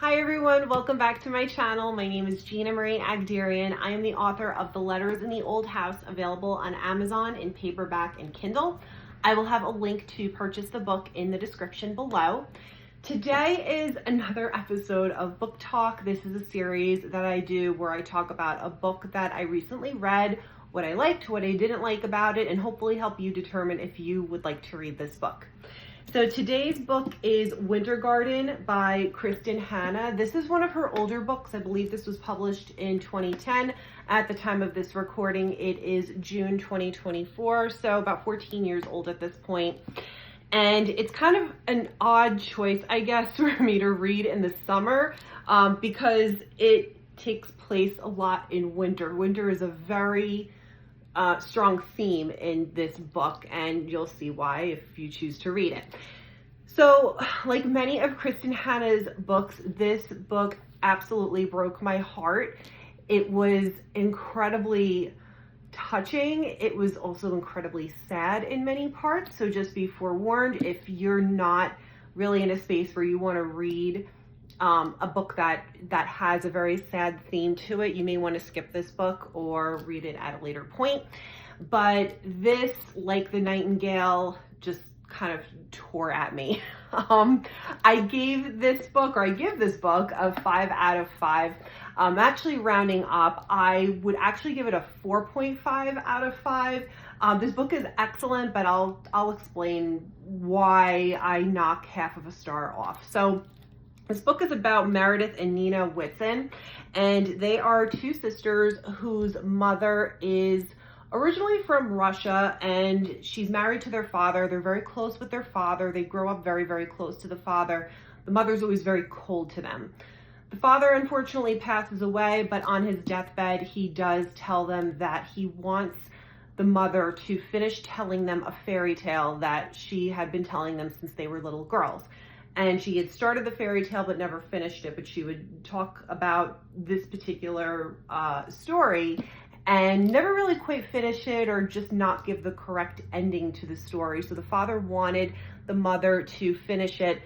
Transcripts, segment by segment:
Hi everyone, welcome back to my channel. My name is Gina Marie Agderian. I am the author of The Letters in the Old House, available on Amazon in paperback and Kindle. I will have a link to purchase the book in the description below. Today is another episode of Book Talk. This is a series that I do where I talk about a book that I recently read, what I liked, what I didn't like about it, and hopefully help you determine if you would like to read this book. So today's book is Winter Garden by Kristin. This is one of her older books. I believe this was published in 2010. At the time of this recording, it is June 2024, so about 14 years old at this point. And it's kind of an odd choice, I guess, for me to read in the summer because it takes place a lot in winter. Winter is a very strong theme in this book, and you'll see why if you choose to read it. So, like many of Kristin's books, this book absolutely broke my heart. It was incredibly touching. It was also incredibly sad in many parts. So just be forewarned, if you're not really in a space where you want to read a book that has a very sad theme to it, you may want to skip this book or read it at a later point. But this, like The Nightingale, just kind of tore at me. I give this book a 5 out of 5. Actually rounding up, I would actually give it a 4.5 out of 5. This book is excellent, but I'll explain why I knock half of a star off. So this book is about Meredith and Nina Whitson, and they are two sisters whose mother is originally from Russia, and she's married to their father. They're very close with their father. They grow up very, very close to the father. The mother's always very cold to them. The father unfortunately passes away, but on his deathbed, he does tell them that he wants the mother to finish telling them a fairy tale that she had been telling them since they were little girls. And she had started the fairy tale but never finished it, but she would talk about this particular story and never really quite finish it, or just not give the correct ending to the story. So the father wanted the mother to finish it,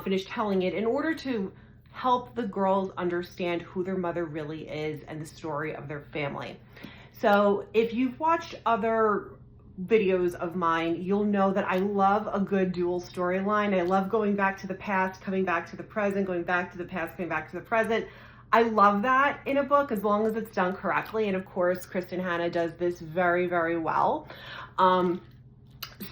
finish telling it, in order to help the girls understand who their mother really is and the story of their family. So if you've watched other videos of mine, you'll know that I love a good dual storyline. I love going back to the past, coming back to the present, going back to the past, coming back to the present. I love that in a book, as long as it's done correctly. And of course, Kristin does this very, very well.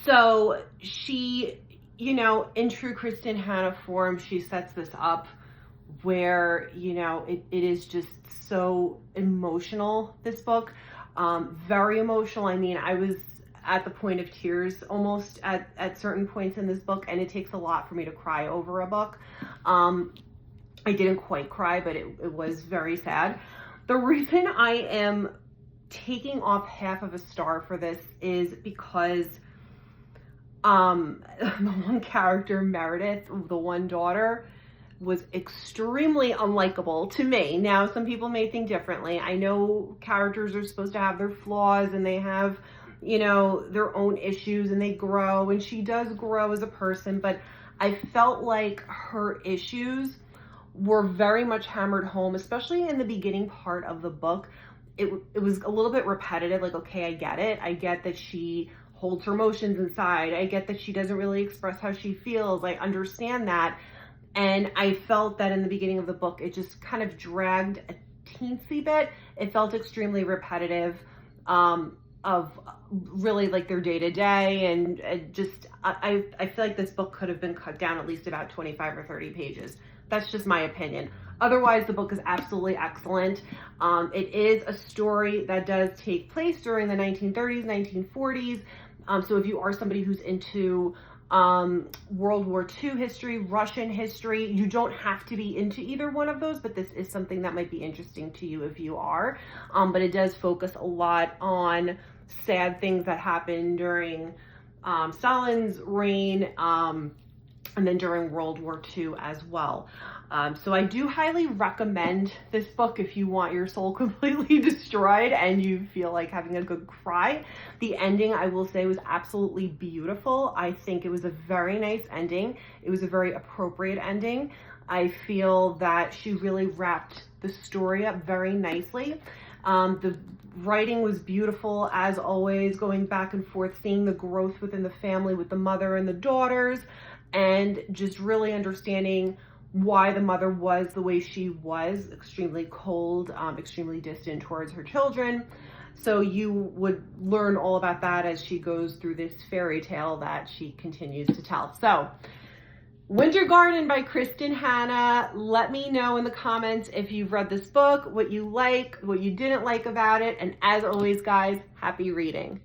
So she, in true Kristin form, she sets this up where, it is just so emotional, this book. Very emotional. I mean, I was at the point of tears almost at certain points in this book, and it takes a lot for me to cry over a book. I didn't quite cry, but it was very sad. The reason I am taking off half of a star for this is because the one character, Meredith, the one daughter, was extremely unlikable to me. Now, some people may think differently. I know characters are supposed to have their flaws, and they have their own issues, and they grow, and she does grow as a person, but I felt like her issues were very much hammered home, especially in the beginning part of the book. It was a little bit repetitive, like, okay, I get it. I get that she holds her emotions inside. I get that she doesn't really express how she feels. I understand that. And I felt that in the beginning of the book, it just kind of dragged a teensy bit. It felt extremely repetitive, of really like their day-to-day, and just I feel like this book could have been cut down at least about 25 or 30 pages. That's just my opinion. Otherwise, the book is absolutely excellent. It is a story that does take place during the 1930s, 1940s. So if you are somebody who's into World War II history, Russian history, you don't have to be into either one of those, but this is something that might be interesting to you if you are. But it does focus a lot on sad things that happened during Stalin's reign, and then during World War II as well. So I do highly recommend this book if you want your soul completely destroyed and you feel like having a good cry. The ending, I will say, was absolutely beautiful. I think it was a very nice ending. It was a very appropriate ending. I feel that she really wrapped the story up very nicely. The writing was beautiful, as always, going back and forth, seeing the growth within the family with the mother and the daughters, and just really understanding why the mother was the way she was, extremely cold, extremely distant towards her children. So you would learn all about that as she goes through this fairy tale that she continues to tell. So Winter Garden by Kristin Hannah. Let me know in the comments if you've read this book, what you like, what you didn't like about it. And as always, guys, happy reading.